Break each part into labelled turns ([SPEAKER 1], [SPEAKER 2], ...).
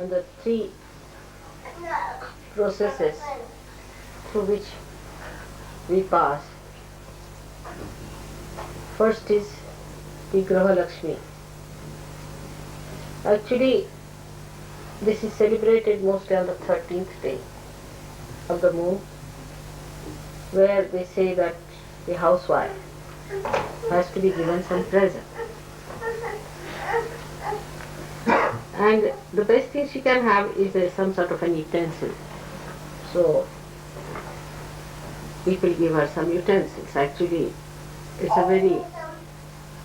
[SPEAKER 1] and the three processes through which we pass. First is the Gruha Lakshmi. Actually, this is celebrated mostly on the 13th day of the moon, where they say that the housewife has to be given some present. And the best thing she can have is some sort of an utensil. So people give her some utensils. Actually, it's a very,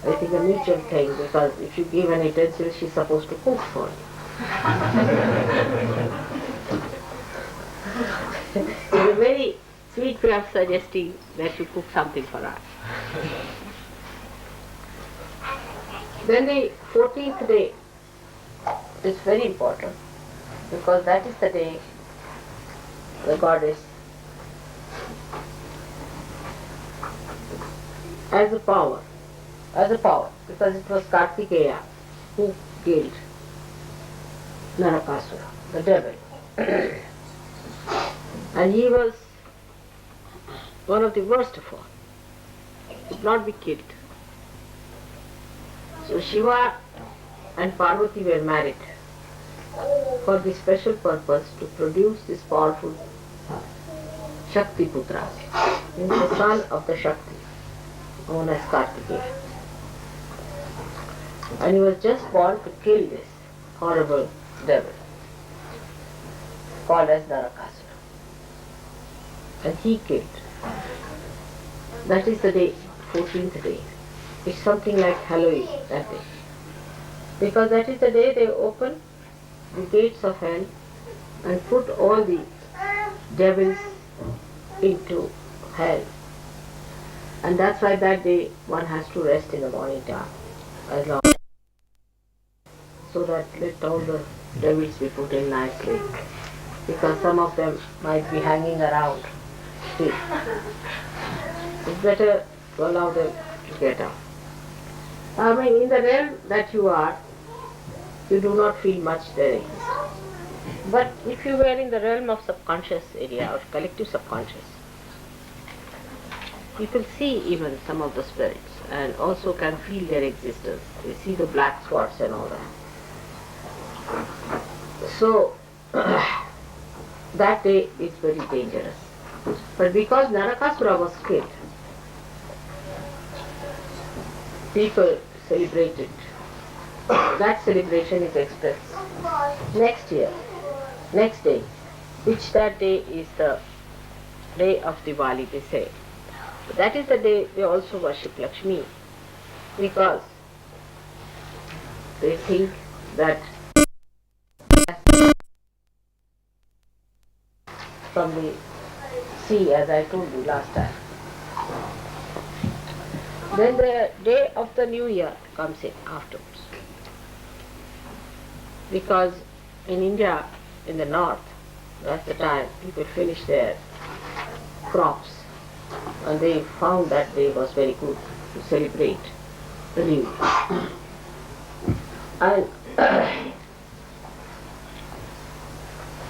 [SPEAKER 1] I think, a mutual thing, because if you give an utensil, she's supposed to cook for you. It's a very sweet way of suggesting that you cook something for her. Then the 14th day is very important, because that is the day the goddess, as a power, because it was Kartikeya who killed Narakasura, the devil. And he was one of the worst of all. He could not be killed. So Shiva and Parvati were married for the special purpose to produce this powerful Shakti Putra, the son of the Shakti, known as Kartikeya. And he was just born to kill this horrible devil called as Narakasura. And he killed. That is the day, 14th day. It's something like Halloween that day. Because that is the day they open the gates of hell and put all the devils into hell. And that's why that day one has to rest in the morning time, as long so that let all the devils be put in nicely. Because some of them might be hanging around. See, it's better to allow them to get out. I mean, in the realm that you are, you do not feel much there exists. But if you were in the realm of subconscious area or collective subconscious, people see even some of the spirits and also can feel their existence. They see the black spots and all that. So, that day is very dangerous. But because Narakasura was killed, people celebrated. That celebration is expressed next year, next day, which that day is the day of Diwali, they say. That is the day they also worship Lakshmi, because they think that from the sea, as I told you last time. Then the day of the new year comes in afterwards. Because in India, in the north, that's the time people finish their crops, and they found that day was very good to celebrate the new year. And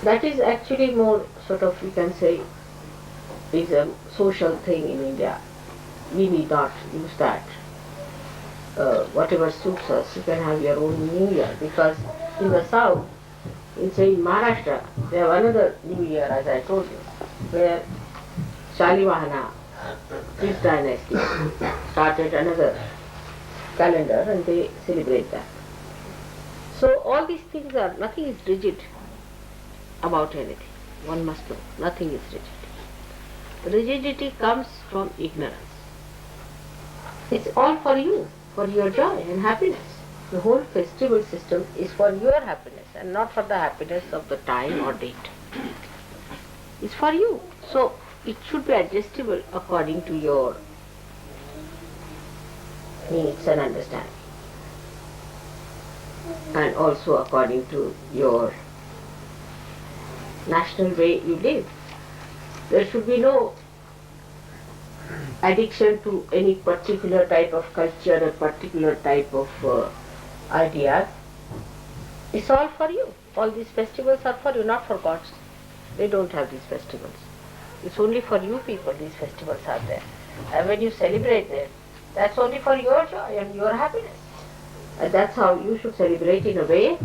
[SPEAKER 1] that is actually more sort of, we can say, is a social thing in India. We need not use that. Whatever suits us, you can have your own new year, because in the south, in say in Maharashtra, they have another new year, as I told you, where Shalivahana, this dynasty, started another calendar and they celebrate that. So all these things are, nothing is rigid about anything. One must know, nothing is rigid. Rigidity comes from ignorance. It's all for you, for your joy and happiness. The whole festival system is for your happiness and not for the happiness of the time or date. It's for you. So it should be adjustable according to your needs and understanding, and also according to your national way you live. There should be no addiction to any particular type of culture or particular type of ideas. It's all for you. All these festivals are for you, not for gods. They don't have these festivals. It's only for you people these festivals are there. And when you celebrate them, that's only for your joy and your happiness. And that's how you should celebrate in a way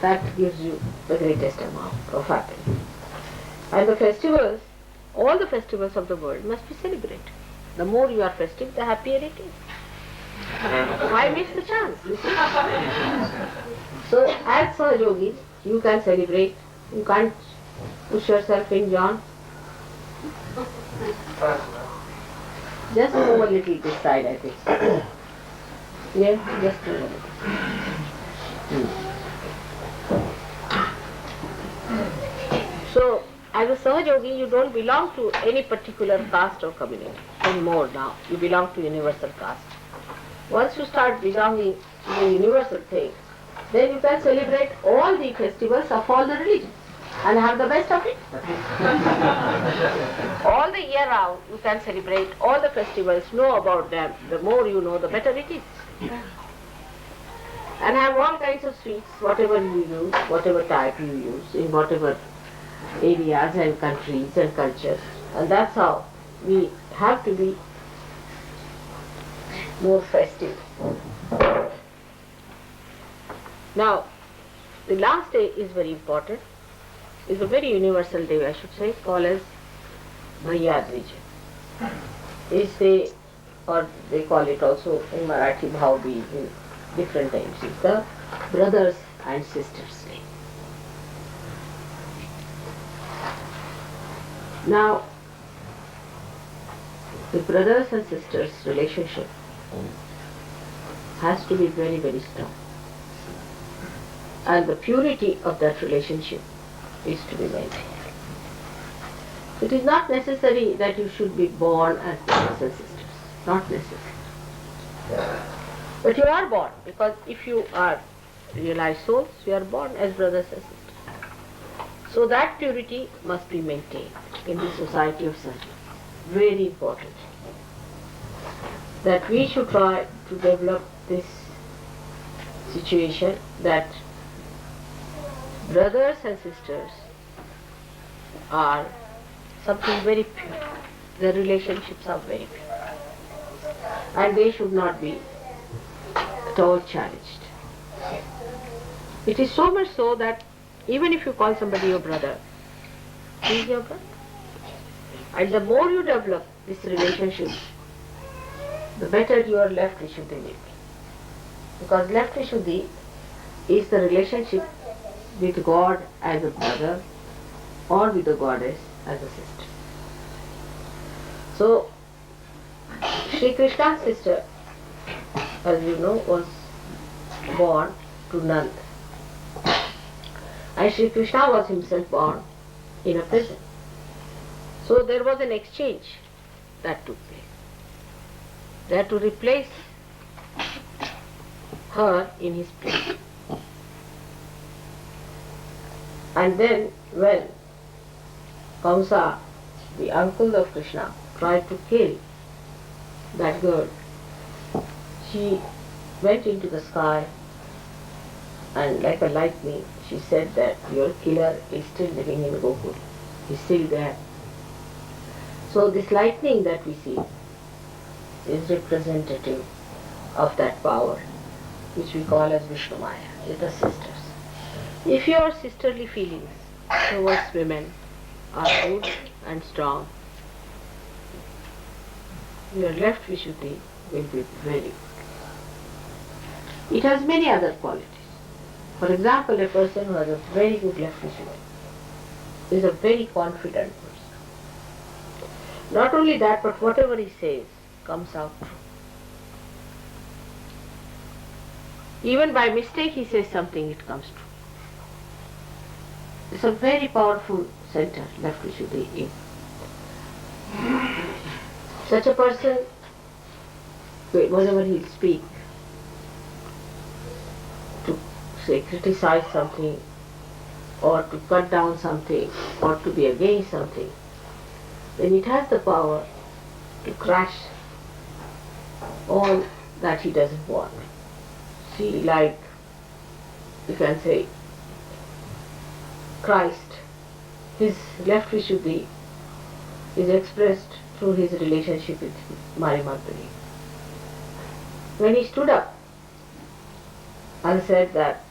[SPEAKER 1] that gives you the greatest amount of happiness. And the festivals, all the festivals of the world must be celebrated. The more you are festive, the happier it is. Why miss the chance? So as Sahaja Yogis, you can celebrate. You can't push yourself in, John. Just move a little this side, I think. Yeah, just move a little. So, as a Sahaja Yogi, you don't belong to any particular caste or community anymore now. You belong to universal caste. Once you start belonging to the universal thing, then you can celebrate all the festivals of all the religions and have the best of it. All the year round, you can celebrate all the festivals, know about them. The more you know, the better it is. And have all kinds of sweets, whatever you use, whatever type you use, in whatever areas and countries and cultures. And that's how we have to be more festive. Now, the last day is very important. It's a very universal day, I should say, called as Bhaiyadvij. It's the, or they call it also in Marathi Bhaubij in different names. It's the brothers and sisters day. Now, the brothers and sisters relationship has to be very, very strong. And the purity of that relationship is to be maintained. It is not necessary that you should be born as brothers and sisters. Not necessary. But you are born, because if you are realized souls, you are born as brothers and sisters. So that purity must be maintained in the society of Sahaja. Very important. That we should try to develop this situation that brothers and sisters are something very pure. Their relationships are very pure. And they should not be at all challenged. It is so much so that even if you call somebody your brother, he is your brother. And the more you develop this relationship, the better your left Vishuddhi will be. Because left Vishuddhi is the relationship with God as a brother or with the goddess as a sister. So, Shri Krishna's sister, as you know, was born to Nand. And Shri Krishna was himself born in a prison. So there was an exchange that took place. They had to replace her in his place. And then when Kamsa, the uncle of Krishna, tried to kill that girl, she went into the sky and like a lightning she said that your killer is still living in Gokul. He's still there. So this lightning that we see is representative of that power which we call as Vishnu Maya, is the sisters. If your sisterly feelings towards women are good and strong, your left Vishuddhi will be very good. It has many other qualities. For example, a person who has a very good left Vishuddhi is a very confident person. Not only that, but whatever he says comes out true. Even by mistake he says something, it comes true. It's a very powerful center, left Vishuddhi is. Such a person, whenever he'll speak, to say criticize something, or to cut down something, or to be against something, then it has the power to crash all that he doesn't want. See, like you can say, Christ, his left Vishuddhi is expressed through his relationship with Mari Devi. When he stood up and said that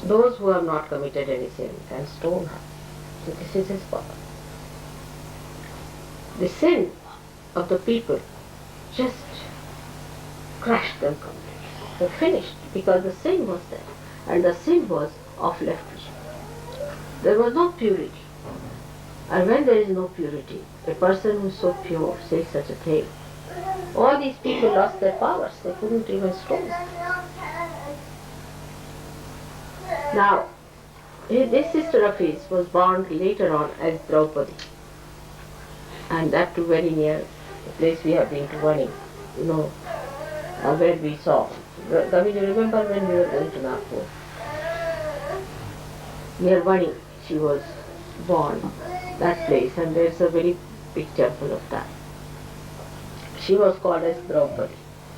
[SPEAKER 1] those who have not committed any sin can stone her. So this is his power. The sin of the people just crushed them completely. They finished because the sin was there, and the sin was of left vision. There was no purity. And when there is no purity, a person who is so pure says such a thing. All these people lost their powers. They couldn't even stone. Now, this sister of his was born later on as Draupadi, and that too very near the place we have been to Vani, where we saw. Gavi, you remember when we were going to Nagpur? Near Vani, she was born, that place, and there's a very big temple of that. She was called as Draupadi,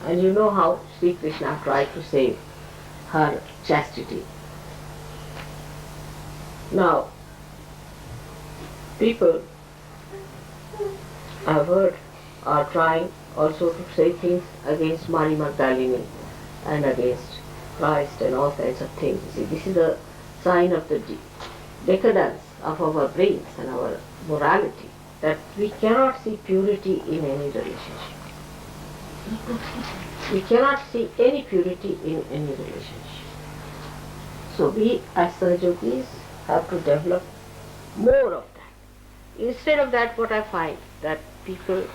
[SPEAKER 1] and you know how Sri Krishna tried to save her chastity. Now, people, I've heard, are trying also to say things against Mari Magdalene and against Christ and all kinds of things. You see, this is a sign of the decadence of our brains and our morality, that we cannot see purity in any relationship. We cannot see any purity in any relationship. So we as Sahajogis have to develop more of that. Instead of that, what I find, that people,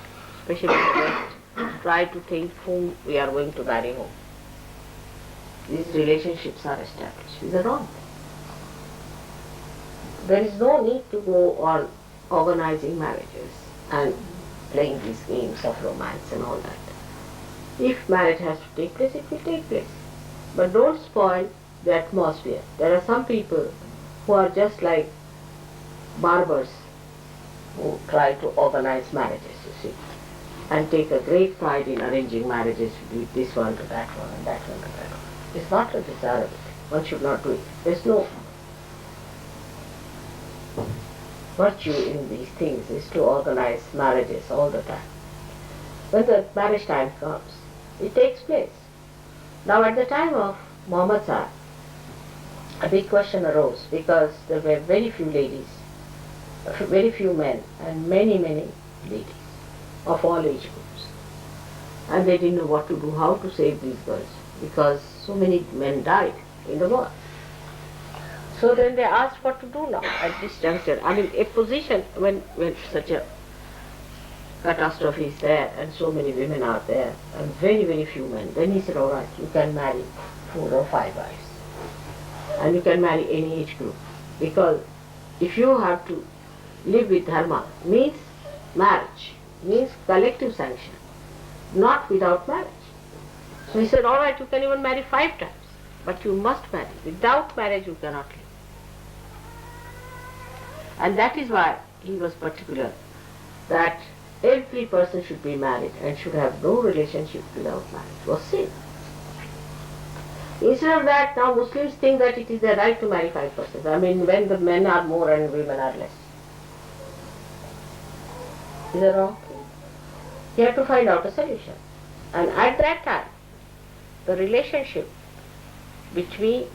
[SPEAKER 1] especially in the West, try to think whom we are going to marry home. These relationships are established. These are wrong. There is no need to go on organizing marriages and playing these games of romance and all that. If marriage has to take place, it will take place. But don't spoil the atmosphere. There are some people who are just like barbers who try to organize marriages, you see, and take a great pride in arranging marriages with this one to that one and that one to that one. It's not a desirable. One should not do it. There's no virtue in these things, is to organize marriages all the time. When the marriage time comes, it takes place. Now at the time of Muhammad Sahib, a big question arose because there were very few ladies, very few men, and many ladies of all age groups. And they didn't know what to do, how to save these girls, because so many men died in the war. So then they asked what to do now at this juncture. I mean, a position when such a catastrophe is there and so many women are there and very few men, then he said, all right, you can marry 4 or 5 wives. And you can marry any age group. Because if you have to live with dharma, means marriage, means collective sanction, not without marriage. So he said, all right, you can even marry 5 times, but you must marry. Without marriage you cannot live. And that is why he was particular that every person should be married and should have no relationship without marriage. It was sin. Instead of that, now Muslims think that it is their right to marry 5 persons. I mean, when the men are more and women are less. Is that wrong? You have to find out a solution. And at that time, the relationship between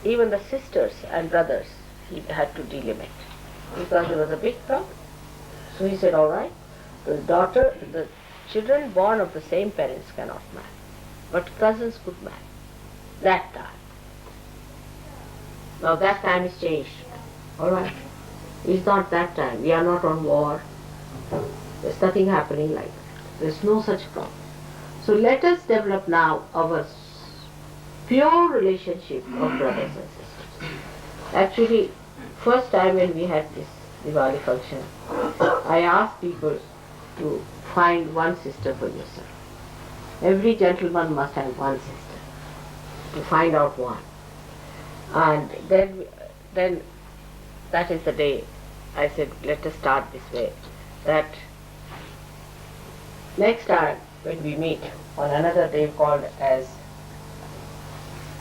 [SPEAKER 1] even the sisters and brothers, he had to delimit because there was a big problem. So he said, all right, the children born of the same parents cannot marry, but cousins could marry. That time. Now that time is changed. All right. It's not that time. We are not on war. There's nothing happening like that. There's no such problem. So let us develop now our pure relationship of brothers and sisters. Actually, first time when we had this Diwali function, I asked people to find one sister for yourself. Every gentleman must have one sister. To find out one. And then that is the day I said, let us start this way. That next time when we meet on another day called as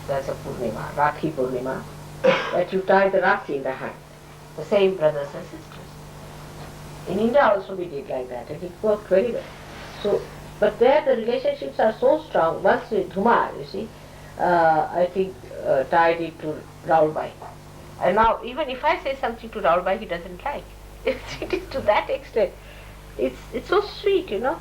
[SPEAKER 1] That's a Purnima, Rakhi Purnima, that you tie the Rakhi in the hand. The same brothers and sisters. In India also we did like that, and it worked very well. So, but there the relationships are so strong. Once with Dhumar, you see, I think tied it to Raulbai. And now even if I say something to Raulbai, he doesn't like. It is to that extent. It's so sweet, you know.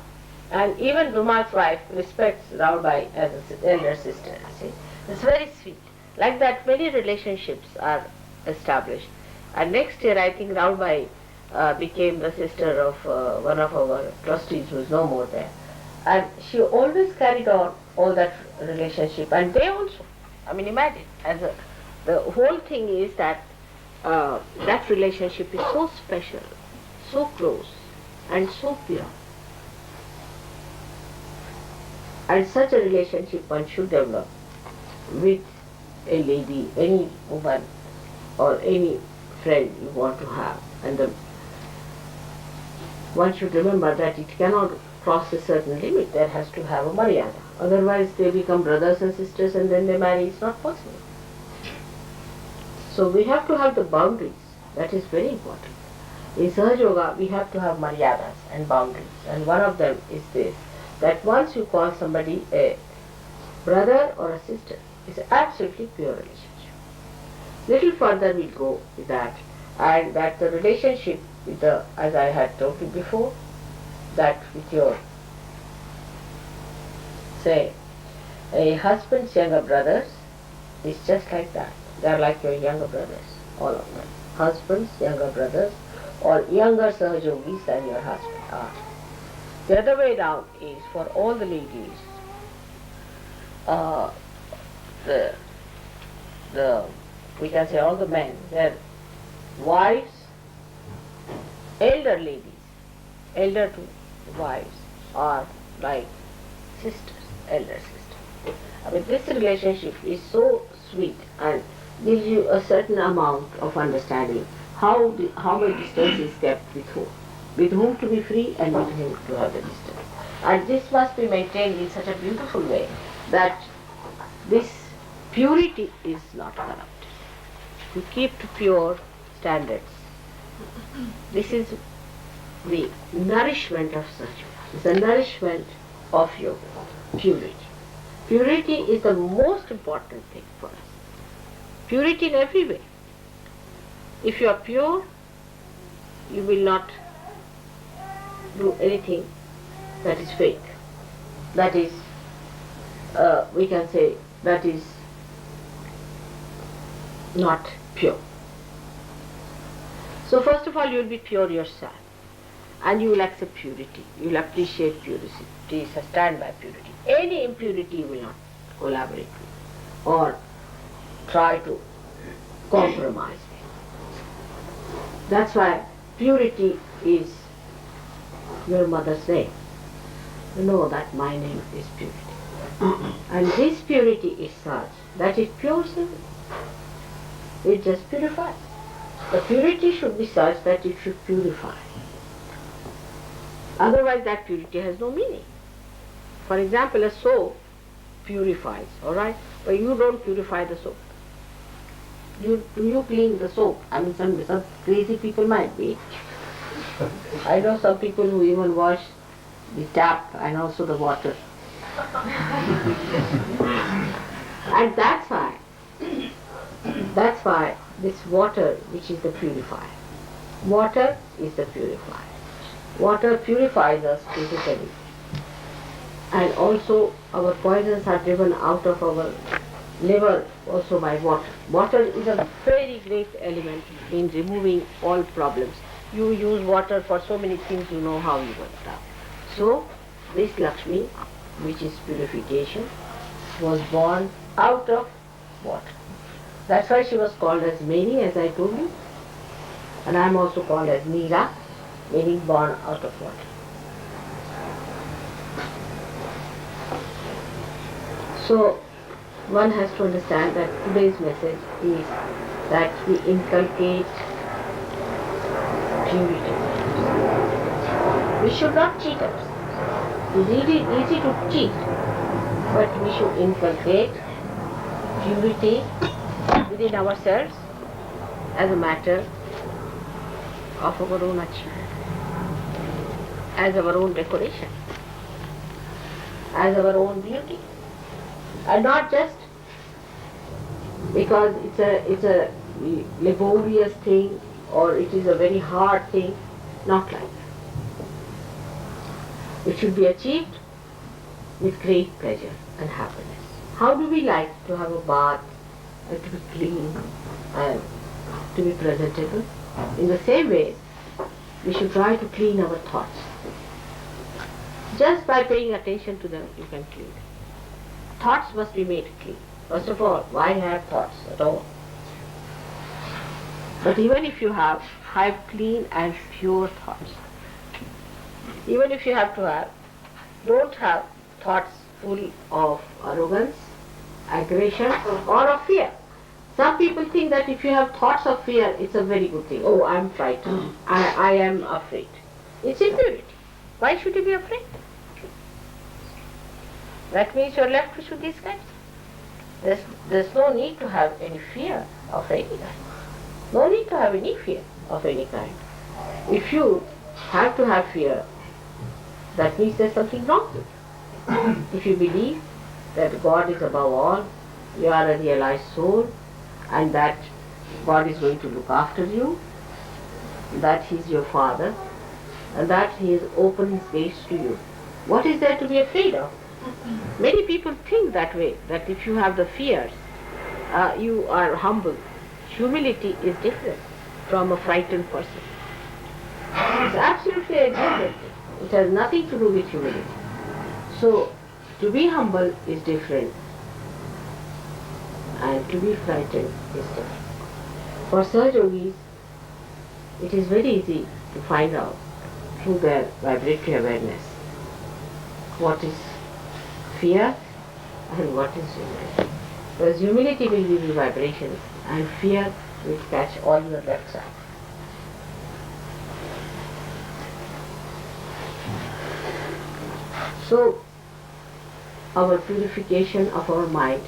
[SPEAKER 1] And even Dhumar's wife respects Raulbai as an elder sister, you see. It's very sweet. Like that, many relationships are established. And next year, I think Raulbai became the sister of one of our trustees who is no more there. And she always carried on all that relationship. And they also, I mean, imagine, the whole thing is that that relationship is so special, so close, and so pure. And such a relationship one should develop with a lady, any woman, or any friend you want to have. And one should remember that it cannot cross a certain limit. There has to have a maryada. Otherwise they become brothers and sisters and then they marry. It's not possible. So we have to have the boundaries. That is very important. In Sahaja Yoga we have to have maryadas and boundaries. And one of them is this, that once you call somebody a brother or a sister, it's an absolutely pure relationship. Little further we'll go with that, and that the relationship with the, as I had told you before, that with your, say, a husband's younger brothers is just like that. They are like your younger brothers, all of them. Husbands, younger brothers, or younger Sahaja Yogis than your husband are. The other way round is for all the ladies, we can say all the men, their wives, elder ladies, elder to wives are like sisters, elder sisters. I mean, this relationship is so sweet and gives you a certain amount of understanding how much distance is kept with whom to be free and with whom to have the distance. And this must be maintained in such a beautiful way that this purity is not corrupted. You keep to pure standards. This is the nourishment of Sahaja. It's the nourishment of yoga, purity. Purity is the most important thing for us. Purity in every way. If you are pure, you will not do anything that is fake. That is, we can say, that is not pure. So first of all, you will be pure yourself, and you will accept purity. You will appreciate purity, stand by purity. Any impurity you will not collaborate with or try to compromise with. That's why purity is your mother's name. You know that my name is purity. And this purity is such that it pures everything. It just purifies. The purity should be such that it should purify. Otherwise that purity has no meaning. For example, a soap purifies, alright? But you don't purify the soap. You clean the soap. I mean, some crazy people might be. I know some people who even wash the tap and also the water. And that's why this water, which is the purifier. Water is the purifier. Water purifies us physically. And also our poisons are driven out of our liver also by water. Water is a very great element in removing all problems. You use water for so many things, you know how you work it out. So this Lakshmi, which is purification, was born out of water. That's why she was called as Meni, as I told you. And I am also called as Neera, meaning born out of water. So one has to understand that today's message is that we inculcate purity. We should not cheat ourselves. It's really easy to cheat, but we should inculcate purity within ourselves as a matter of our own achievement, as our own decoration, as our own beauty, and not just because it's a laborious thing or it is a very hard thing, not like that. It should be achieved with great pleasure and happiness. How do we like to have a bath and to be clean and to be presentable? In the same way, we should try to clean our thoughts. Just by paying attention to them, you can clean them. Thoughts must be made clean. First of all, why have thoughts at all? But even if you have clean and pure thoughts. Even if you have to have, don't have thoughts full of arrogance, aggression, or of fear. Some people think that if you have thoughts of fear, it's a very good thing. Oh, I'm frightened. I am afraid. It's impurity. Why should you be afraid? That means you're left with Shuddhi's kinds. There's no need to have any fear of any kind. No need to have any fear of any kind. If you have to have fear, that means there's something wrong with you. If you believe that God is above all, you are a realized soul, and that God is going to look after you, that He is your Father, and that He has opened His gates to you, what is there to be afraid of? Many people think that way, that if you have the fears, you are humble. Humility is different from a frightened person. It's absolutely a different thing. It has nothing to do with humility. So, to be humble is different, and to be frightened is different. For Sahaja Yogis, it is very easy to find out through their vibratory awareness what is fear and what is humility. Because humility will give you vibrations and fear will catch all your left side. So, our purification of our mind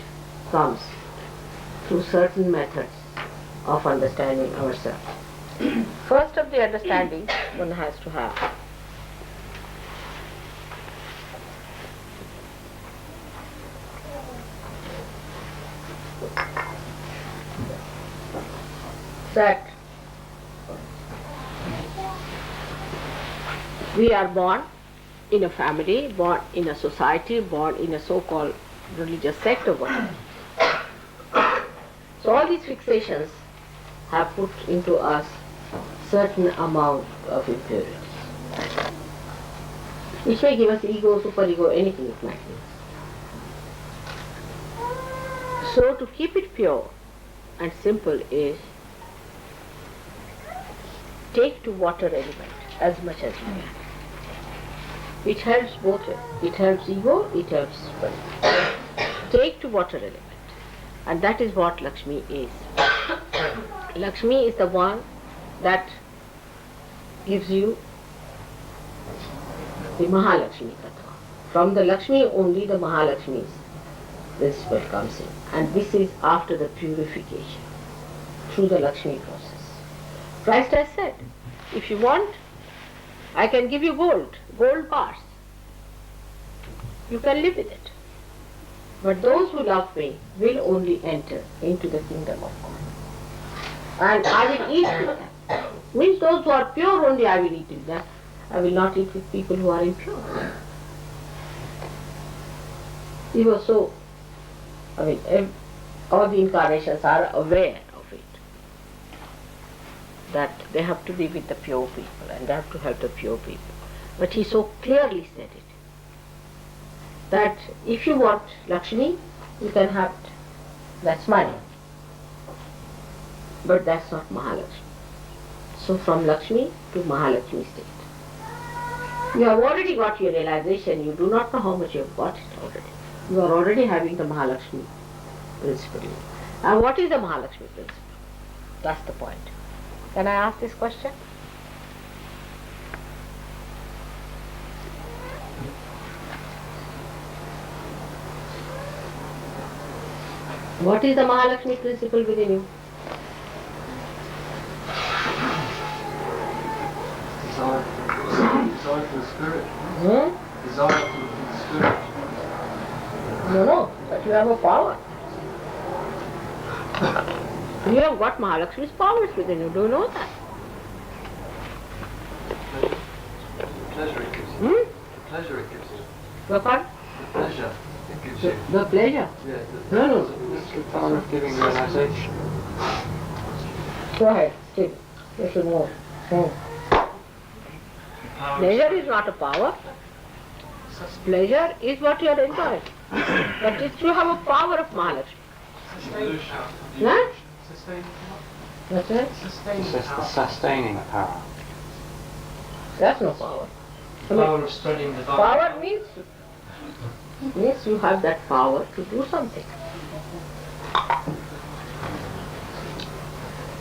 [SPEAKER 1] comes through certain methods of understanding ourselves. First of the understanding one has to have that we are born in a family, born in a society, born in a so-called religious sect or whatever. So all these fixations have put into us certain amount of impurities, which may give us ego, superego, anything it might be. So to keep it pure and simple is take to water element as much as you can. It helps both ways. It helps ego, it helps superego. Take to water element. And that is what Lakshmi is. Lakshmi is the one that gives you the Mahalakshmi Tattva. From the Lakshmi only the Mahalakshmi's principle comes in. And this is after the purification through the Lakshmi process. Christ has said, if you want, I can give you gold bars. You can live with it. But those who love me will only enter into the kingdom of God. And I will eat with them. Means those who are pure only I will eat with them. I will not eat with people who are impure. He was so, all the incarnations are aware of it. That they have to be with the pure people and they have to help the pure people. But he so clearly said it. That if you want Lakshmi, you can have it. That's money. But that's not Mahalakshmi. So from Lakshmi to Mahalakshmi state. You have already got your realization, you do not know how much you have got it already. You are already having the Mahalakshmi principle. And what is the Mahalakshmi principle? That's the point. Can I ask this question? What is the Mahalakshmi principle within you?
[SPEAKER 2] Desire for the spirit. Desire for the spirit.
[SPEAKER 1] No, but you have a power. You have got Mahalakshmi's powers within you. Do you know that?
[SPEAKER 2] Pleasure it gives you. Pleasure it gives you.
[SPEAKER 1] The what?
[SPEAKER 2] The pleasure it gives you.
[SPEAKER 1] The pleasure?
[SPEAKER 2] Yeah.
[SPEAKER 1] No.
[SPEAKER 2] It's the power of giving realization.
[SPEAKER 1] Go ahead, Steve. You should know. Pleasure is not a power. Pleasure is what you are enjoying. But it you have a power of Mahalakshmi. Huh? What's that?
[SPEAKER 3] It's just the sustaining power.
[SPEAKER 1] That's no power.
[SPEAKER 2] The power of studying the Bible.
[SPEAKER 1] Power means you have that power to do something.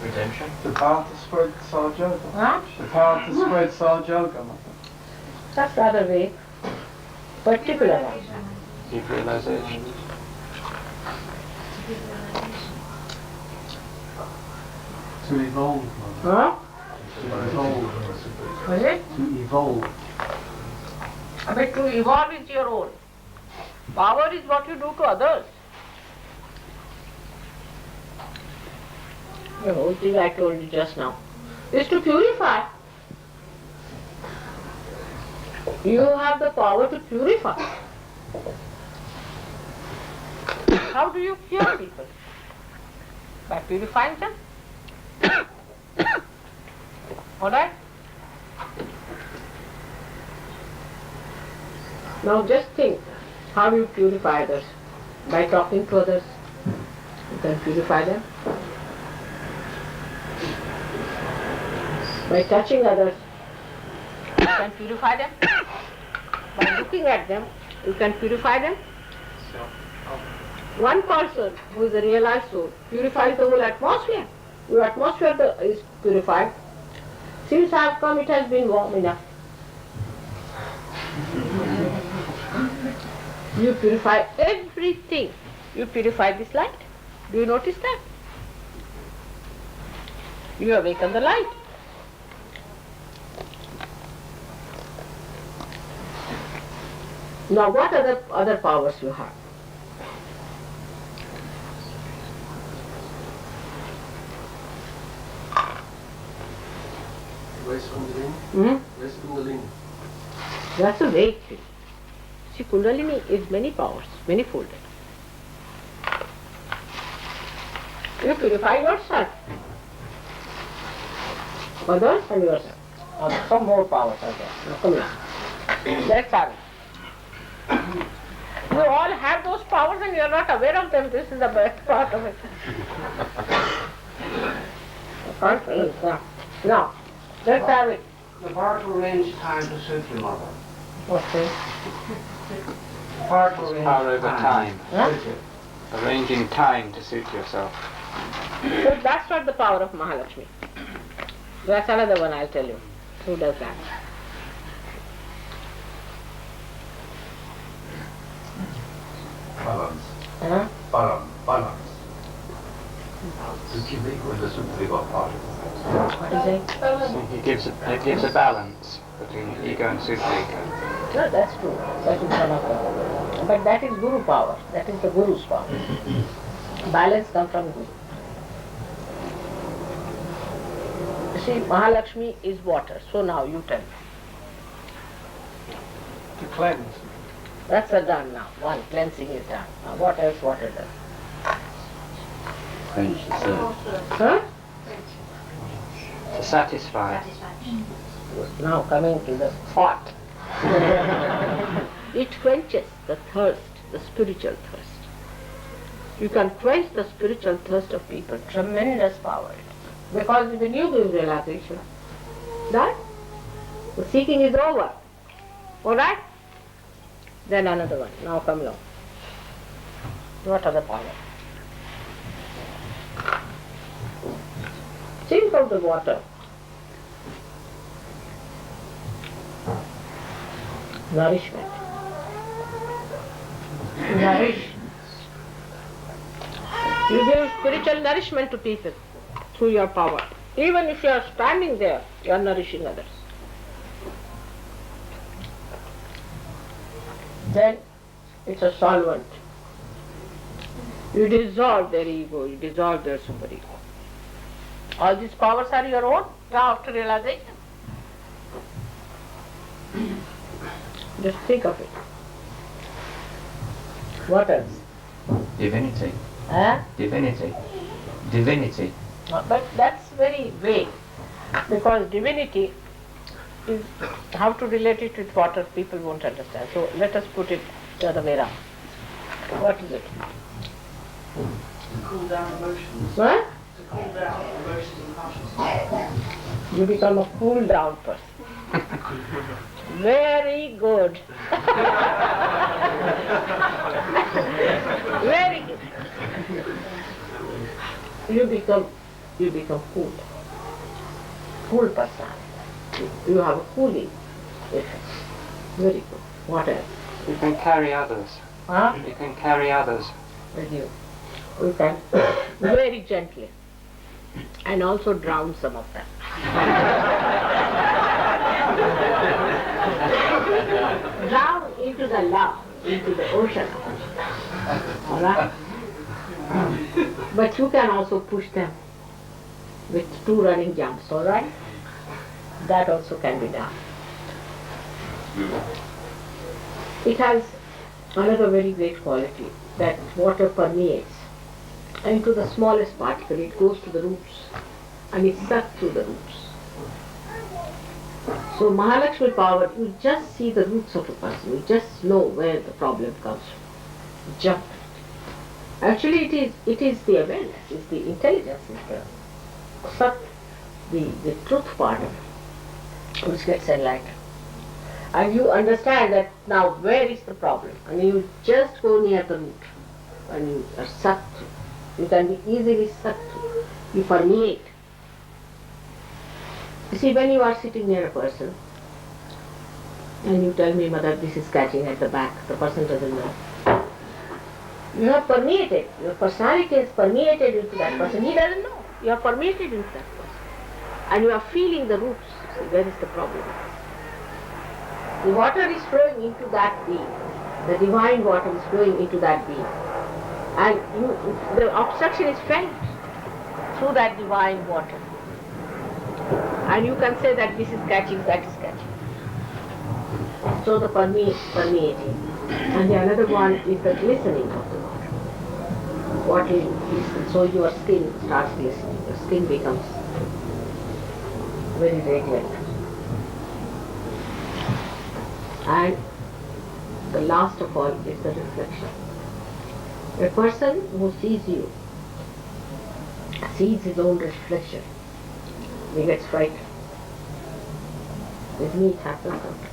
[SPEAKER 2] Redemption.
[SPEAKER 4] The power to spread Sahaja Yoga.
[SPEAKER 1] Huh?
[SPEAKER 4] The power to spread Sahaja Yoga.
[SPEAKER 1] That's rather vague. Particular one.
[SPEAKER 3] Deep realization.
[SPEAKER 4] To evolve.
[SPEAKER 1] Huh?
[SPEAKER 4] To evolve.
[SPEAKER 1] Was it?
[SPEAKER 4] To evolve.
[SPEAKER 1] But to evolve is your own. Power is what you do to others. The whole thing I told you just now is to purify. You have the power to purify. How do you cure people? By purifying them. Alright? Now just think how you purify others. By talking to others, you can purify them. By touching others, you can purify them. By looking at them, you can purify them. One person who is a realized soul purifies the whole atmosphere. Your atmosphere is purified. Since I have come, it has been warm enough. You purify everything. You purify this light. Do you notice that? You awaken the light. Now what other powers you have?
[SPEAKER 2] Raise Kundalini. Raise Kundalini.
[SPEAKER 1] That's a vague thing. See, Kundalini is many powers, many-folded. You purify yourself. Others and yourself. Some more powers are there. Now come here. Let's have it. You all have those powers and you are not aware of them. This is the best part of it. Now, let's have it.
[SPEAKER 4] The power to arrange time to suit your mother.
[SPEAKER 1] What's this?
[SPEAKER 4] The power to arrange
[SPEAKER 3] Power over time.
[SPEAKER 1] Huh?
[SPEAKER 4] Suit you.
[SPEAKER 3] Arranging time to suit yourself.
[SPEAKER 1] So that's not the power of Mahalakshmi. That's another one I'll tell you. Who does that?
[SPEAKER 5] Balance.
[SPEAKER 1] Huh?
[SPEAKER 5] Balance. To keep equal the super part.
[SPEAKER 1] What is it?
[SPEAKER 3] So it gives a balance between ego and superego.
[SPEAKER 1] No, that's true. That is one of them. But that is Guru power. That is the Guru's power. Balance comes from Guru. You see, Mahalakshmi is water. So now you tell me.
[SPEAKER 4] To cleanse.
[SPEAKER 1] That's done now. One, cleansing is done. Now what else water does?
[SPEAKER 5] Quench the thirst.
[SPEAKER 1] Huh?
[SPEAKER 3] To satisfy.
[SPEAKER 1] Now coming to the hot. It quenches the thirst, the spiritual thirst. You can quench the spiritual thirst of people. Tremendous power. Because when you give realization, that the seeking is over. Alright? Then another one. Now come along. What other power? Think of the water. Nourishment. Nourish. You give spiritual nourishment to people through your power. Even if you are standing there, you are nourishing others. Then it's a solvent. You dissolve their ego, you dissolve their superego. All these powers are your own now after realization. Just think of it. What else?
[SPEAKER 3] Divinity.
[SPEAKER 1] Huh?
[SPEAKER 3] Divinity. Divinity.
[SPEAKER 1] But that's very vague, because divinity is how to relate it with water, people won't understand. So let us put it the other way around. What is it?
[SPEAKER 4] To cool down emotions.
[SPEAKER 1] What?
[SPEAKER 4] To cool down emotions and consciousness.
[SPEAKER 1] You become a cool down person. Very good. Very good. You become cool. Cool personality. You have a cooling effect. Very good. What else?
[SPEAKER 3] You can carry others.
[SPEAKER 1] Huh?
[SPEAKER 3] You can carry others.
[SPEAKER 1] With you. We can very gently. And also drown some of them. Drown into the love, into the ocean. Alright? But you can also push them with 2 running jumps, alright? That also can be done. It has another very great quality, that water permeates into the smallest particle. It goes to the roots and it sucks through the roots. So Mahalakshmi power, you just see the roots of a person, you just know where the problem comes from. Jump. Actually it is the awareness, it's the intelligence, it's the sat, the truth part of it, which gets enlightened. And you understand that now where is the problem, and you just go near the root and you are sucked through. You can be easily sucked through. You permeate. You see, when you are sitting near a person and you tell me, Mother, this is catching at the back, the person doesn't know. You have permeated, your personality is permeated into that person. He doesn't know. You are permeated into that person. And you are feeling the roots. See, where is the problem? The water is flowing into that being. The divine water is flowing into that being. And the obstruction is felt through that divine water. And you can say that this is catching, that is catching. So the permeating. And the another one is the glistening of the water. Water glistens, so your skin starts glistening. Your skin becomes very radiant. And the last of all is the reflection. A person who sees you, sees his own reflection, he gets frightened. With me it happens sometimes.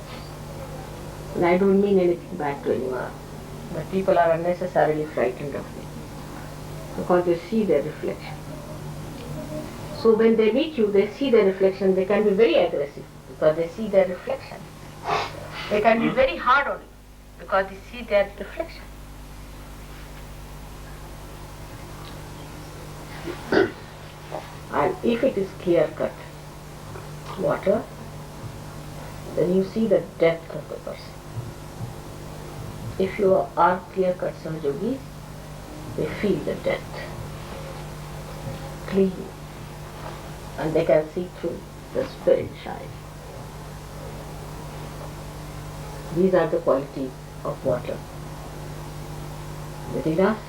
[SPEAKER 1] And I don't mean anything bad to anyone, but people are unnecessarily frightened of me because they see their reflection. So when they meet you, they see their reflection, they can be very aggressive because they see their reflection. They can be very hard on you because they see their reflection. And if it is clear-cut water, then you see the depth of the person. If you are clear-cut Sahajogis, they feel the depth, clean, and they can see through the spirit shine. These are the qualities of water within us.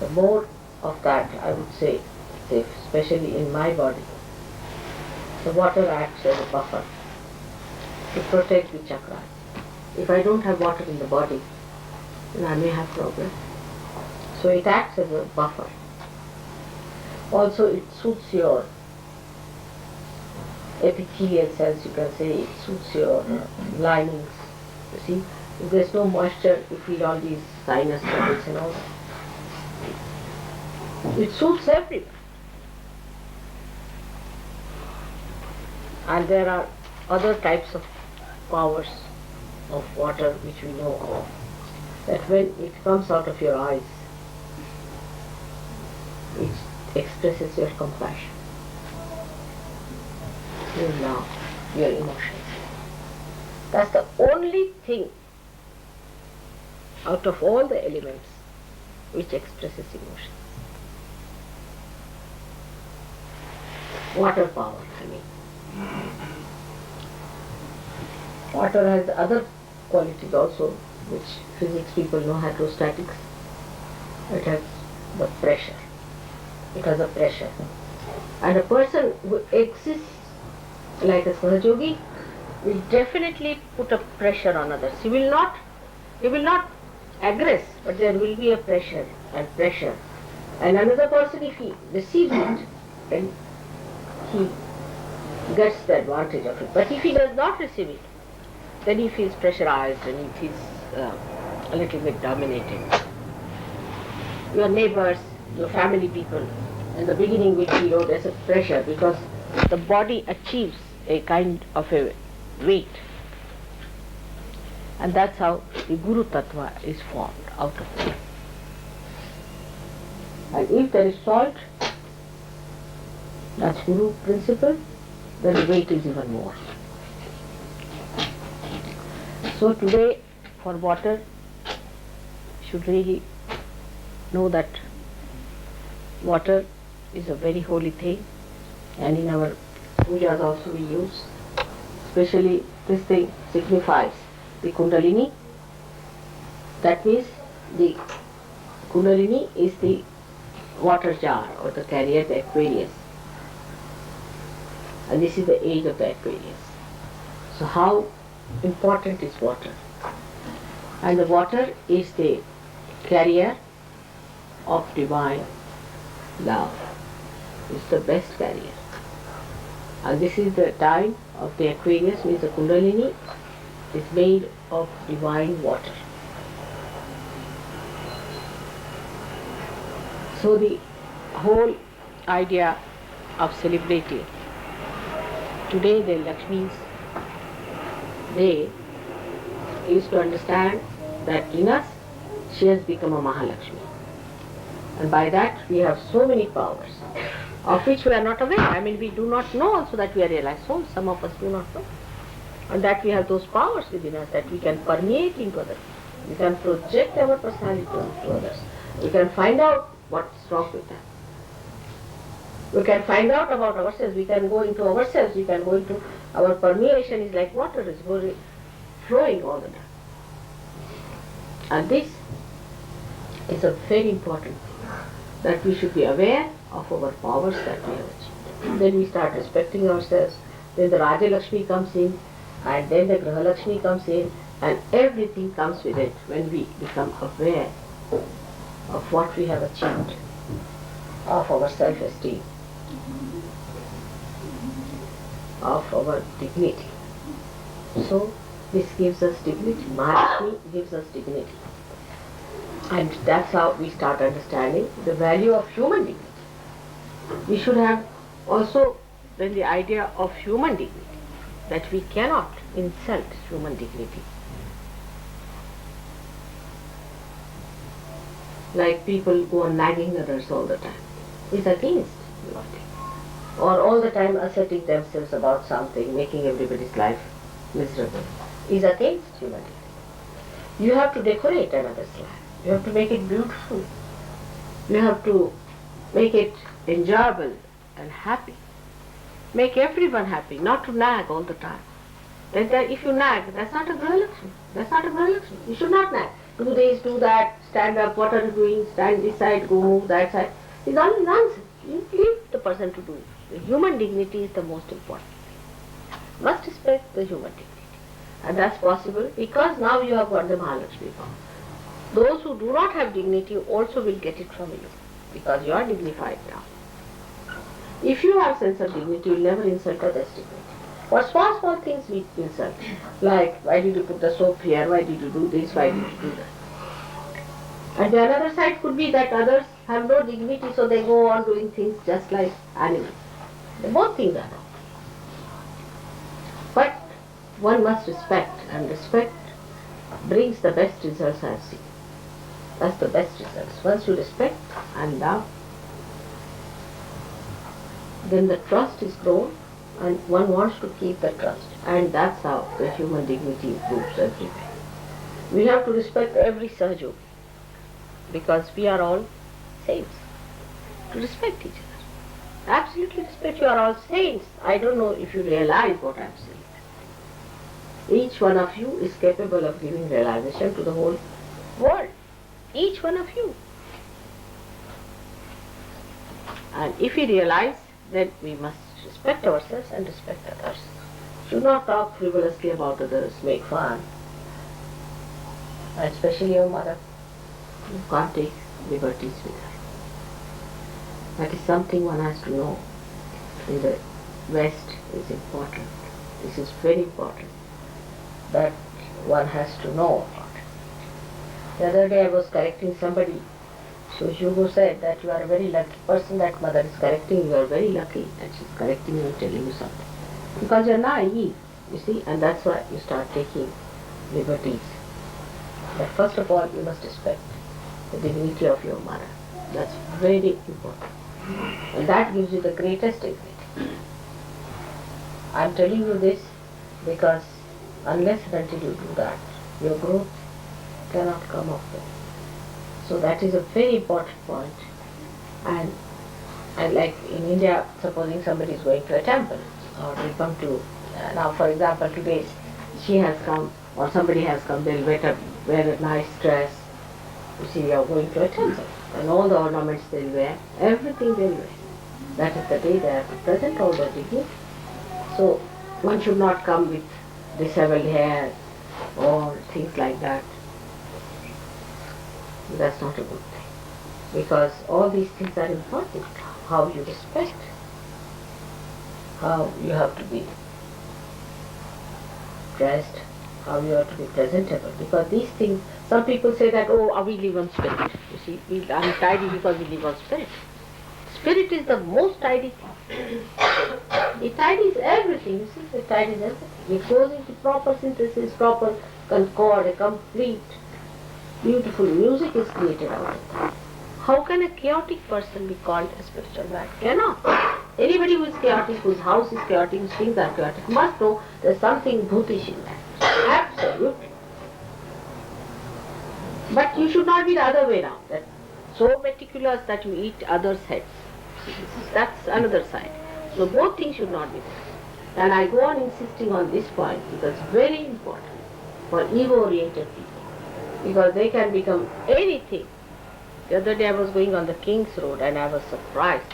[SPEAKER 1] The more of that, I would say, especially in my body, the water acts as a buffer to protect the chakras. If I don't have water in the body, then I may have problems. So it acts as a buffer. Also it suits your epithelial cells, you can say, it suits your linings. You see, if there's no moisture, you feel all these sinus troubles and all that. It suits everyone. And there are other types of powers of water which we know of. That when it comes out of your eyes, expresses your compassion, your love, your emotions. That's the only thing out of all the elements which expresses emotions. Water power, I mean. Water has other qualities also, which physics people know, hydrostatics. It has the pressure. It has a pressure. And a person who exists like a Sahaja Yogi will definitely put a pressure on others. He will not aggress, but there will be a pressure and pressure. And another person, if he receives it, then he gets the advantage of it. But if he does not receive it, then he feels pressurized and he feels a little bit dominated. Your neighbors, your family people, in the beginning will feel, there's a pressure because the body achieves a kind of a weight. And that's how the Guru Tattva is formed out of it. And if there is salt, that's Guru principle, then the weight is even more. So today, for water, should really know that water is a very holy thing, and in our pujas also we use. Especially this thing signifies the Kundalini. That means the Kundalini is the water jar or the carrier, the Aquarius. And this is the age of the Aquarius. So how important is water? And the water is the carrier of divine love. It's the best carrier. And this is the time of the Aquarius, means the Kundalini is made of divine water. So the whole idea of celebrating today the Lakshmi's day is to understand that in us she has become a Mahalakshmi. And by that we have so many powers of which we are not aware. I mean, we do not know also that we are realized souls. Some of us do not know. And that we have those powers within us that we can permeate into others. We can project our personality to others. We can find out what's wrong with them. We can find out about ourselves. We can go into ourselves. We can go into our permeation is like water is flowing all the time. And this is a very important thing, that we should be aware of our powers that we have achieved. Then we start respecting ourselves. Then the Raja Lakshmi comes in, and then the Gruha Lakshmi comes in, and everything comes with it when we become aware of what we have achieved, of our self-esteem, of our dignity. So this gives us dignity. Mahalakshmi gives us dignity. And that's how we start understanding the value of human dignity. We should have also then the idea of human dignity, that we cannot insult human dignity. Like people go on nagging others all the time. It's against humanity. Or all the time asserting themselves about something, making everybody's life miserable, is against humanity. You have to decorate another's life. You have to make it beautiful. You have to make it enjoyable and happy. Make everyone happy, not to nag all the time. If you nag, that's not a Gruha Lakshmi. That's not a Gruha Lakshmi. You should not nag. Do this, do that, stand up, what are you doing? Stand this side, go move that side. It's all nonsense. You leave the person to do it. The human dignity is the most important thing. Must respect the human dignity. And that's possible because now you have got the Mahalakshmi power. Those who do not have dignity also will get it from you because you are dignified now. If you have sense of dignity, you will never insult others' dignity. For small things we insult. Like, why did you put the soap here? Why did you do this? Why did you do that? And the other side could be that others have no dignity, so they go on doing things just like animals. Both things are wrong. But one must respect, and respect brings the best results I have seen. That's the best results. Once you respect and love, then the trust is grown and one wants to keep the trust. And that's how the human dignity improves everywhere. We have to respect every Sahaja Yogi because we are all saints. To respect each other. Absolutely respect. You are all saints. I don't know if you realize what I am saying. Each one of you is capable of giving realization to the whole world. Each one of you. And if we realize, then we must respect ourselves and respect others. Should not talk frivolously about others, make fun. And especially your mother. You can't take liberties with her. That is something one has to know. In the West is important. This is very important. That one has to know about it. The other day I was correcting somebody. So Hugo said that you are a very lucky person, that mother is correcting you, you are very lucky that she is correcting you and telling you something. Because you are naive, you see, and that's why you start taking liberties. But first of all, you must respect the dignity of your mother. That's very important. And that gives you the greatest dignity. I am telling you this because unless and until you do that, your growth cannot come up with. So that is a very important point. And like in India, supposing somebody is going to a temple or they come to, now for example today she has come or somebody has come, they'll wear a nice dress. You see, you are going to a temple and all the ornaments they'll wear, everything they'll wear. That is the day they have to present all the dignity. So one should not come with disheveled hair or things like that. That's not a good thing. Because all these things are important. How you respect, how you have to be dressed, how you have to be presentable. Because these things, some people say that, oh, we live on spirit. You see, we are tidy because we live on spirit. Spirit is the most tidy thing. It tidies everything, you see, it tidies everything. It goes into proper synthesis, proper concord, a complete beautiful music is created out of that. How can a chaotic person be called a spiritual man? Cannot. Anybody who is chaotic, whose house is chaotic, whose things are chaotic, must know there's something bhutish in that. Absolutely. But you should not be the other way around. That so meticulous that you eat others' heads. That's another side. So both things should not be there. And I go on insisting on this point because it's very important for ego-oriented people. Because they can become anything. The other day I was going on the King's Road and I was surprised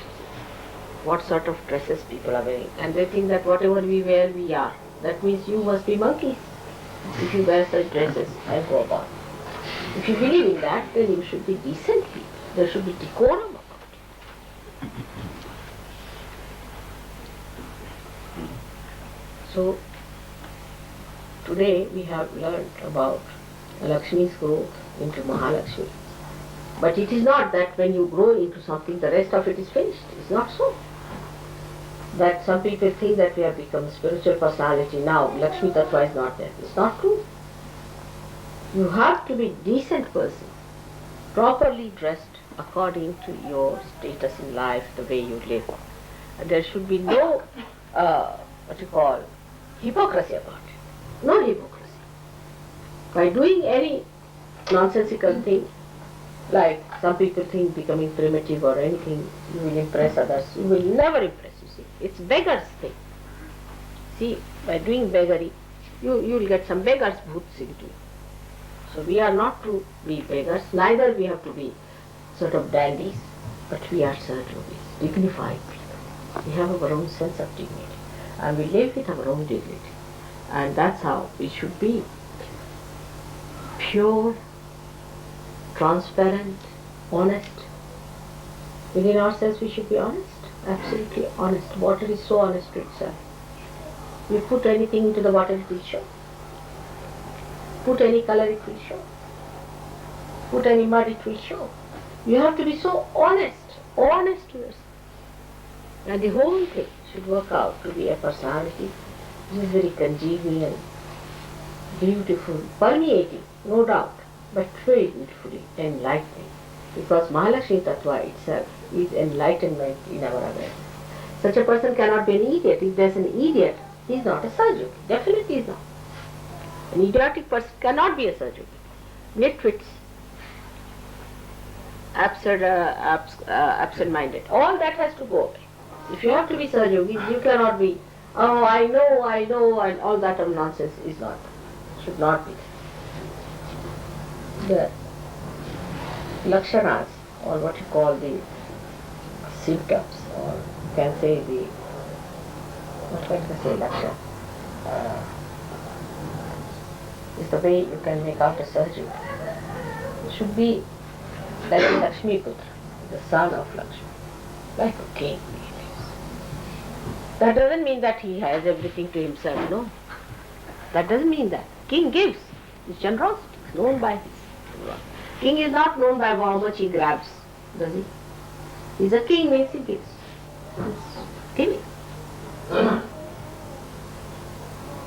[SPEAKER 1] what sort of dresses people are wearing. And they think that whatever we wear, we are. That means you must be monkeys if you wear such dresses and go about. If you believe in that, then you should be decent people. There should be decorum about it. So, today we have learned about Lakshmi's growth into Mahalakshmi. But it is not that when you grow into something, the rest of it is finished. It's not so. That some people think that we have become a spiritual personality now, Lakshmi Tattva is not there. It's not true. You have to be a decent person, properly dressed according to your status in life, the way you live. And there should be no, hypocrisy about it. No hypocrisy. By doing any nonsensical thing, like some people think becoming primitive or anything, you will impress others. You will never impress, you see. It's beggar's thing. See, by doing beggary, you will get some beggar's bhoots into you. So we are not to be beggars, neither we have to be sort of dandies, but we are certainly dignified people. We have our own sense of dignity and we live with our own dignity. And that's how we should be. Pure, transparent, honest. Within ourselves we should be honest, absolutely honest. Water is so honest to itself. You put anything into the water, it will show. Put any color, it will show. Put any mud, it will show. You have to be so honest to yourself. And the whole thing should work out to be a personality which is very congenial, beautiful, permeating, no doubt, but very beautifully enlightening. Because Mahalakshmi Tattva itself is enlightenment in our awareness. Such a person cannot be an idiot. If there's an idiot, he is not a Sahaja. Definitely is not. An idiotic person cannot be a Sahaja. Nitwits, absent-minded. All that has to go away. If you have to be Sahaja, you cannot be, oh, I know, and all that of nonsense is not, should not be. The lakshanas, or what you call the symptoms, or you can say the, what can I say, lakshana, is the way you can make out a surgery. It should be like a Lakshmi Putra, the son of Lakshmi, like a king. That doesn't mean that he has everything to himself, no. That doesn't mean that. King gives. His generosity is known by his. King is not known by how much he grabs, does he? He's a king, means he gives. He's giving.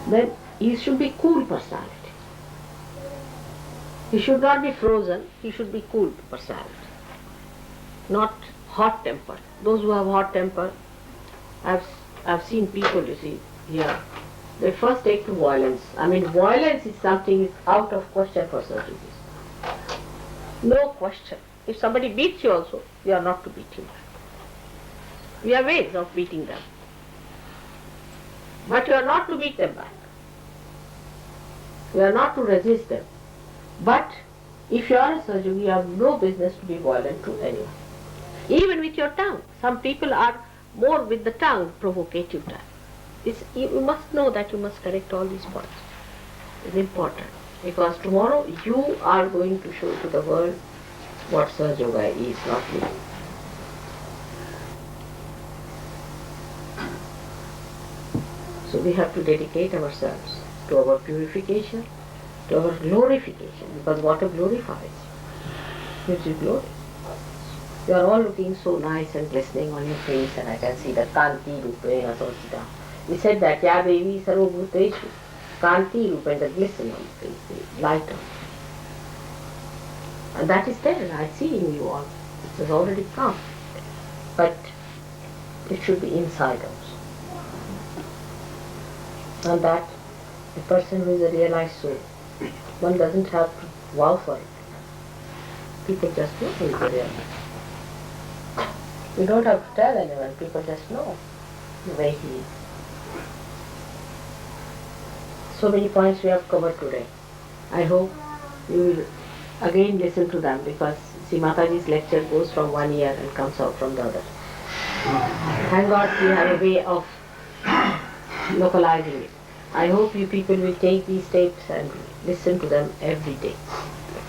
[SPEAKER 1] Then he should be cool personality. He should not be frozen, he should be cool personality. Not hot tempered. Those who have hot temper, I've seen people, you see, here. They first take to violence. I mean, violence is something is out of question for surgeries. No question. If somebody beats you also, you are not to beat him back. We have ways of beating them. But you are not to beat them back. You are not to resist them. But if you are a surgeon, you have no business to be violent to anyone. Even with your tongue. Some people are more with the tongue, provocative tongue. You must know that you must correct all these points. It's important. Because tomorrow you are going to show to the world what Sahaja Yoga is, not me. So we have to dedicate ourselves to our purification, to our glorification, because water glorifies, gives you glory. You are all looking so nice and glistening on your face, and I can see the Kanti Rupena Sosita. We said that Ya Devi Sarvabhuteshu, Kanti Rupena, the glisten on the face, the light on. And that is there, I see in you all. It has already come. But it should be inside also. And that the person who is a realized soul, one doesn't have to vow for it. People just know he is a realized. You don't have to tell anyone, people just know the way he is. So many points we have covered today. I hope you will again listen to them, because Shri Mataji's lecture goes from one ear and comes out from the other. Thank God we have a way of localizing it. I hope you people will take these tapes and listen to them every day,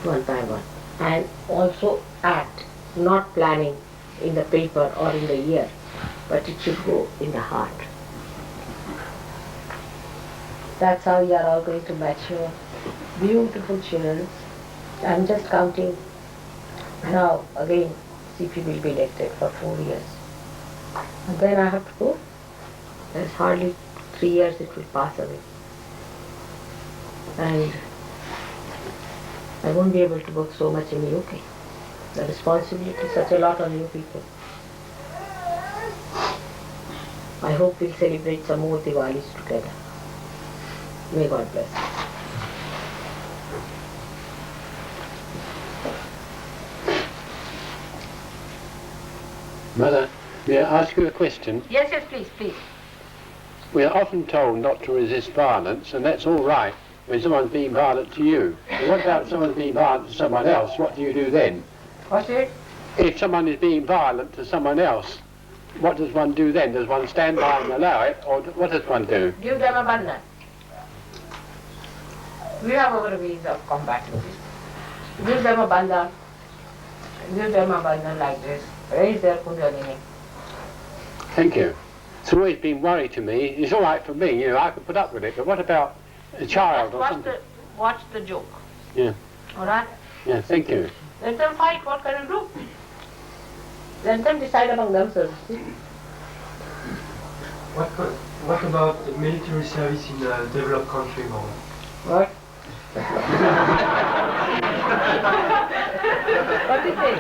[SPEAKER 1] one by one. And also act, not planning in the paper or in the ear, but it should go in the heart. That's how you are all going to mature. Beautiful children. I'm just counting now. Again, CP will be elected for 4 years. And then I have to go. There's hardly 3 years it will pass away. And I won't be able to work so much in the UK. The responsibility is such a lot on you people. I hope we'll celebrate some more Diwalis together. May God bless you.
[SPEAKER 6] Mother, may I ask you a question?
[SPEAKER 1] Yes, yes, please, please.
[SPEAKER 6] We are often told not to resist violence, and that's all right when someone's being violent to you. But what about someone being violent to someone else? What do you do then?
[SPEAKER 1] What's it?
[SPEAKER 6] If someone is being violent to someone else, what does one do then? Does one stand by and allow it, or what does one do?
[SPEAKER 1] Give them a bandhan. We have our ways of combating this. Give them a bandhan. Give them a bandhan like this. Raise their kundalini.
[SPEAKER 6] Thank you. It's always been worry to me. It's all right for me, I can put up with it, but what about a child or something?
[SPEAKER 1] Watch the joke.
[SPEAKER 6] Yeah.
[SPEAKER 1] All right?
[SPEAKER 6] Yeah, thank you.
[SPEAKER 1] Let them fight. What can you do? Let them decide among themselves.
[SPEAKER 2] What about the military service in a developed country, Mom?
[SPEAKER 1] What? What is it?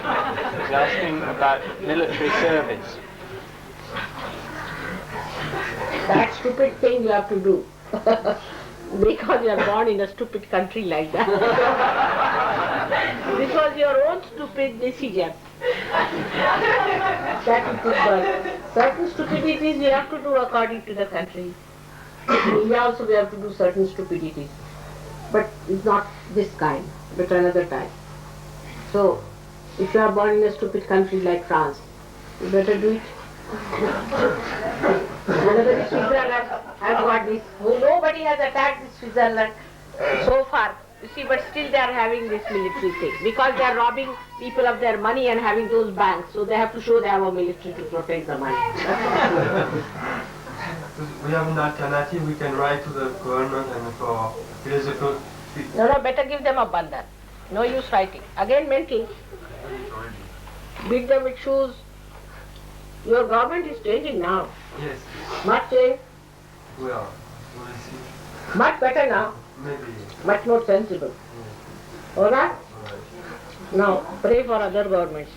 [SPEAKER 3] He's asking about military service.
[SPEAKER 1] That stupid thing you have to do. Because you are born in a stupid country like that. This was your own stupid decision. That it is but certain stupidities we have to do according to the country. In India also we have to do certain stupidities. But it's not this kind, but another type. So, if you are born in a stupid country like France, you better do it. Another is Switzerland. I've got this. Nobody has attacked this Switzerland so far. You see, but still they are having this military thing. Because they are robbing people of their money and having those banks. So they have to show they have a military to protect the money.
[SPEAKER 2] We have an alternative. We can write to the government and for philosophical.
[SPEAKER 1] No, better give them a bandhan. No use writing. Again mental. Beat them with shoes. Your government is changing now.
[SPEAKER 2] Yes.
[SPEAKER 1] Much change.
[SPEAKER 2] Well, we'll see.
[SPEAKER 1] Much better now.
[SPEAKER 2] Maybe.
[SPEAKER 1] Much more sensible. Alright?
[SPEAKER 2] Alright.
[SPEAKER 1] Now pray for other governments.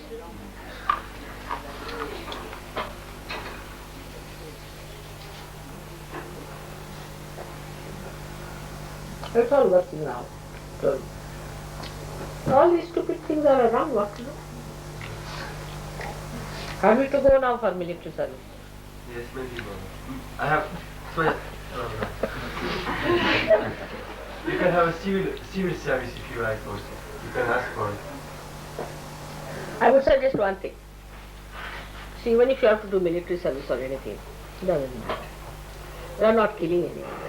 [SPEAKER 1] It's all working now. So, all these stupid things are around, what to do? Have you to go now for military service?
[SPEAKER 2] Yes, maybe. I have. Sorry. You can have a civil service if you like also. You can ask for it.
[SPEAKER 1] I would suggest one thing. See, even if you have to do military service or anything, it doesn't matter. You are not killing anyone.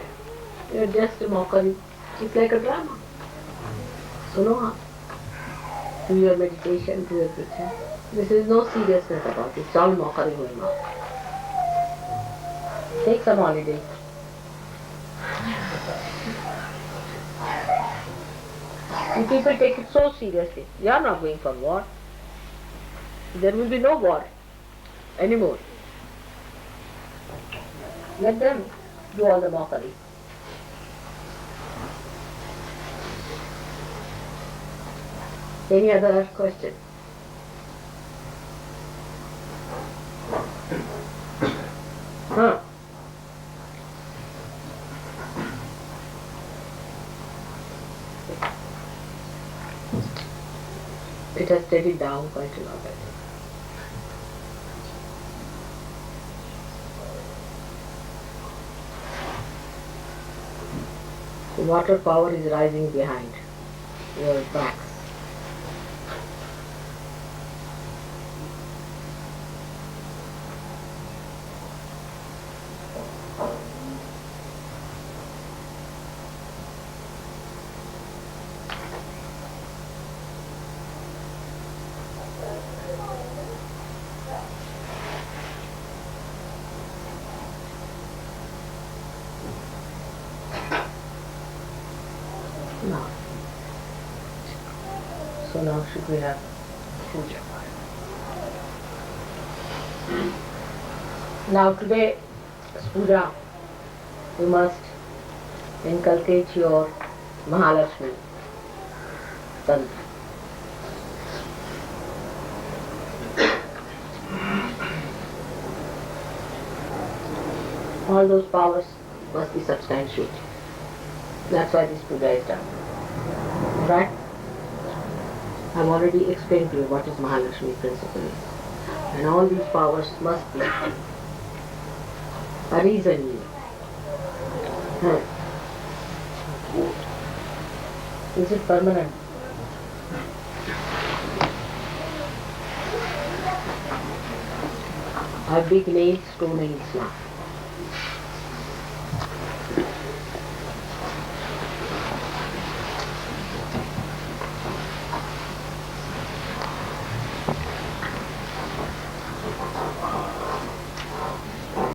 [SPEAKER 1] You are just a mockery. It's like a drama. So no harm. Do your meditation, do everything. This is no seriousness about it. It's all mockery going on. Take some holiday. You people take it so seriously. You are not going for war. There will be no war anymore. Let them do all the mockery. Any other question? Huh? It has steadied down quite a lot, I think. The water power is rising behind your backs. Now, so now should we have puja? Now today, puja, you must inculcate your Mahalakshmi tantra. All those powers must be substantiated. That's why this puja is done. Right? I've already explained to you what is Mahalakshmi principle. And all these powers must be arisen in you. Is it permanent? I have big nails, 2 nails now.